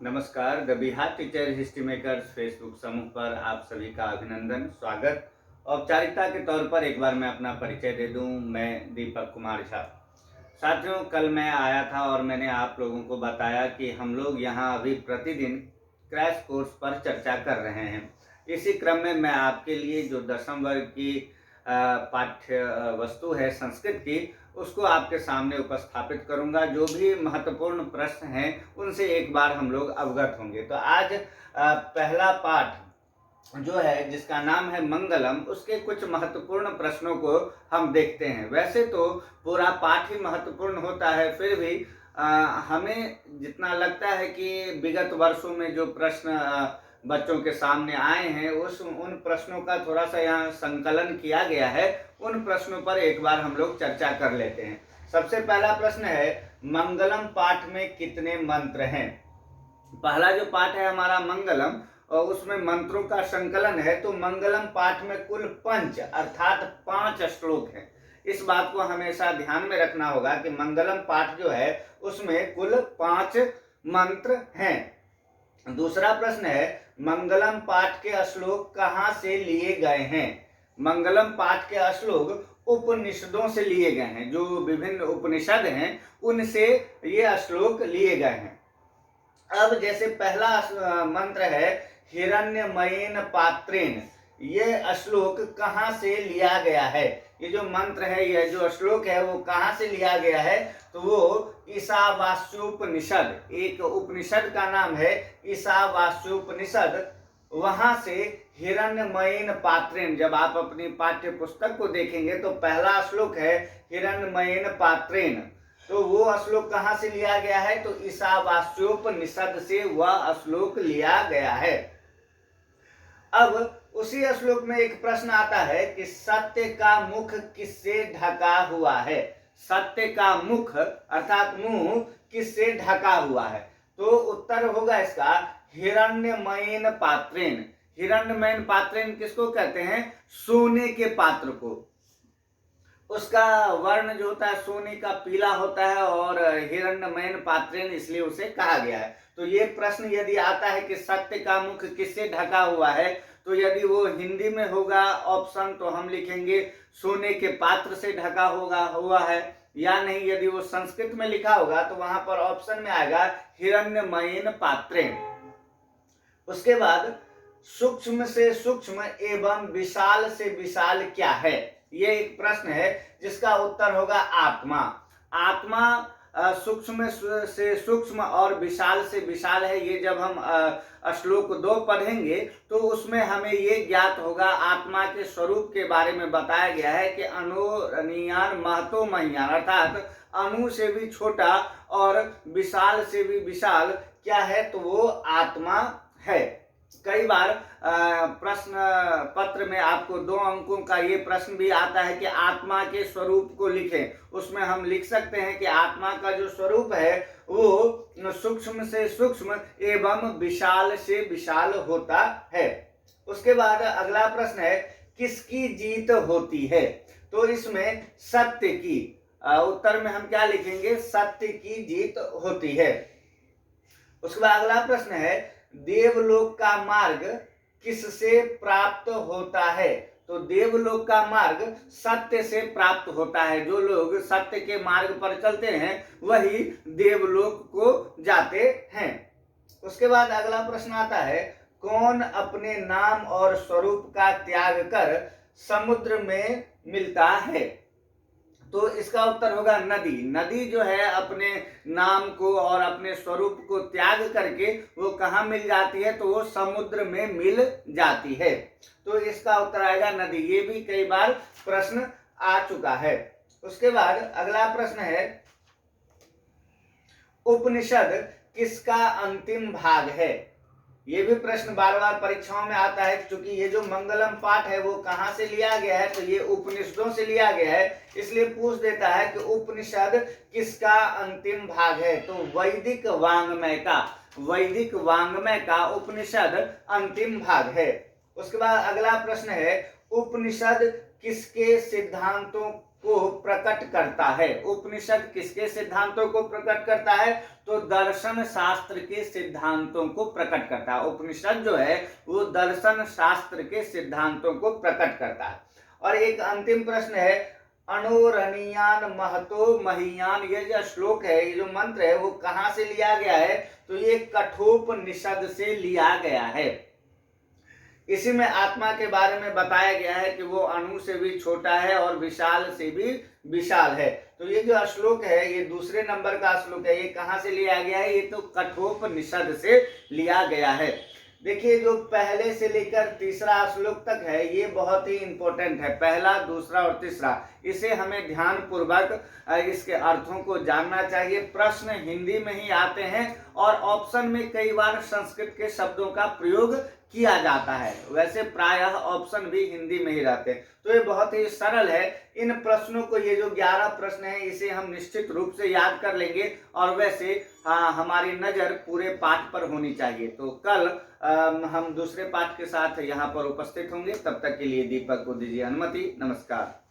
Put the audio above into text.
नमस्कार। The Bihar teacher history makers Facebook समूह पर आप सभी का अभिनंदन, स्वागत। औपचारिकता के तौर पर एक बार मैं अपना परिचय दे दूं। मैं दीपक कुमार झा। साथियों, कल मैं आया था और मैंने आप लोगों को बताया कि हम लोग यहाँ अभी प्रतिदिन क्रैश कोर्स पर चर्चा कर रहे हैं। इसी क्रम में मैं आपके लिए जो 10वीं वर्ग की पाठ्य वस्तु है संस्कृत की, उसको आपके सामने उपस्थापित करूंगा। जो भी महत्वपूर्ण प्रश्न हैं उनसे एक बार हम लोग अवगत होंगे। तो आज पहला पाठ जो है जिसका नाम है मंगलम, उसके कुछ महत्वपूर्ण प्रश्नों को हम देखते हैं। वैसे तो पूरा पाठ ही महत्वपूर्ण होता है, फिर भी हमें जितना लगता है कि विगत वर्षों में जो प्रश्न बच्चों के सामने आए हैं उन प्रश्नों का थोड़ा सा यहाँ संकलन किया गया है। उन प्रश्नों पर एक बार हम लोग चर्चा कर लेते हैं। सबसे पहला प्रश्न है, मंगलम पाठ में कितने मंत्र हैं? पहला जो पाठ है हमारा मंगलम, और उसमें मंत्रों का संकलन है। तो मंगलम पाठ में कुल 5 अर्थात 5 श्लोक हैं। इस बात को हमेशा ध्यान में रखना होगा कि मंगलम पाठ जो है उसमें कुल 5 मंत्र हैं। दूसरा प्रश्न है, मंगलम पाठ के श्लोक कहाँ से लिए गए हैं? मंगलम पाठ के श्लोक उपनिषदों से लिए गए हैं। जो विभिन्न उपनिषद हैं उनसे ये श्लोक लिए गए हैं। अब जैसे पहला मंत्र है हिरण्यमयेन पात्रेण, ये श्लोक कहाँ से लिया गया है? ये जो मंत्र है, यह जो श्लोक है वो कहाँ से लिया गया है? तो वो ईशावास्योपनिषद, एक उपनिषद का नाम है ईशावास्योपनिषद, वहां से हिरण्यमयेन पात्रेण। जब आप अपनी पाठ्य पुस्तक को देखेंगे तो पहला श्लोक है हिरण्यमयेन पात्रेण। तो वो श्लोक कहाँ से लिया गया है? तो ईशावास्योपनिषद से वह श्लोक लिया गया है। अब उसी श्लोक में एक प्रश्न आता है कि सत्य का मुख किससे ढका हुआ है? सत्य का मुख अर्थात मुंह किससे ढका हुआ है? तो उत्तर होगा इसका हिरण्यमयेन पात्रेण। हिरण्यमयेन पात्रेण किसको कहते हैं? सोने के पात्र को। उसका वर्ण जो होता है सोने का पीला होता है और हिरण्यमयेन पात्रेण इसलिए उसे कहा गया है। तो ये प्रश्न यदि आता है कि सत्य का मुख किससे ढका हुआ है, तो यदि वो हिंदी में होगा ऑप्शन, तो हम लिखेंगे सोने के पात्र से ढका हुआ है, या नहीं यदि वो संस्कृत में लिखा होगा तो वहां पर ऑप्शन में आएगा हिरण्यमयेन पात्रेण। उसके बाद सूक्ष्म से सूक्ष्म एवं विशाल से विशाल क्या है? ये एक प्रश्न है जिसका उत्तर होगा आत्मा। आत्मा सूक्ष्म से सूक्ष्म और विशाल से विशाल है। ये जब हम श्लोक 2 पढ़ेंगे तो उसमें हमें ये ज्ञात होगा, आत्मा के स्वरूप के बारे में बताया गया है कि अणुरणीयान महतो महीयान, अर्थात अणु से भी छोटा और विशाल से भी विशाल क्या है? तो वो आत्मा है। कई बार प्रश्न पत्र में आपको 2 अंकों का ये प्रश्न भी आता है कि आत्मा के स्वरूप को लिखें। उसमें हम लिख सकते हैं कि आत्मा का जो स्वरूप है वो सूक्ष्म से सूक्ष्म एवं विशाल से विशाल होता है। उसके बाद अगला प्रश्न है, किसकी जीत होती है? तो इसमें सत्य की, उत्तर में हम क्या लिखेंगे? सत्य की जीत होती है। उसके बाद अगला प्रश्न है, देवलोक का मार्ग किससे प्राप्त होता है? तो देवलोक का मार्ग सत्य से प्राप्त होता है। जो लोग सत्य के मार्ग पर चलते हैं वही देवलोक को जाते हैं। उसके बाद अगला प्रश्न आता है, कौन अपने नाम और स्वरूप का त्याग कर समुद्र में मिलता है? तो इसका उत्तर होगा नदी। नदी जो है अपने नाम को और अपने स्वरूप को त्याग करके वो कहाँ मिल जाती है? तो वो समुद्र में मिल जाती है। तो इसका उत्तर आएगा नदी। ये भी कई बार प्रश्न आ चुका है। उसके बाद अगला प्रश्न है, उपनिषद किसका अंतिम भाग है? ये भी प्रश्न बार बार परीक्षाओं में आता है। क्योंकि ये जो मंगलम पाठ है वो कहाँ से लिया गया है? तो ये उपनिषदों से लिया गया है, इसलिए पूछ देता है कि उपनिषद किसका अंतिम भाग है? तो वैदिक वांग्मय का उपनिषद अंतिम भाग है। उसके बाद अगला प्रश्न है, उपनिषद किसके सिद्धांतों को प्रकट करता है। उपनिषद किसके सिद्धांतों को प्रकट करता है? तो दर्शन शास्त्र के सिद्धांतों को प्रकट करता है। उपनिषद जो है वो दर्शन शास्त्र के सिद्धांतों को प्रकट करता है। और एक अंतिम प्रश्न है, अणोरणीयान महतो महीयान, ये जो श्लोक है, ये जो मंत्र है, वो कहां से लिया गया है? तो ये कठोपनिषद से लिया गया है। इसी में आत्मा के बारे में बताया गया है कि वो अणु से भी छोटा है और विशाल से भी विशाल है। तो ये जो श्लोक है, ये दूसरे नंबर का श्लोक है, ये कहां से लिया गया है? ये तो कठोपनिषद से लिया गया है। देखिए, जो पहले से लेकर तीसरा श्लोक तक है, ये बहुत ही इंपॉर्टेंट है। पहला, दूसरा और तीसरा, इसे हमें ध्यान पूर्वक इसके अर्थों को जानना चाहिए। प्रश्न हिंदी में ही आते हैं और ऑप्शन में कई बार संस्कृत के शब्दों का प्रयोग किया जाता है। वैसे प्रायः ऑप्शन भी हिंदी में ही रहते हैं। तो ये बहुत ही सरल है। इन प्रश्नों को, ये जो 11 प्रश्न हैं, इसे हम निश्चित रूप से याद कर लेंगे। और वैसे हमारी नजर पूरे पाठ पर होनी चाहिए। तो कल हम दूसरे पाठ के साथ यहाँ पर उपस्थित होंगे। तब तक के लिए दीपक को दीजिए अनुमति। नमस्कार।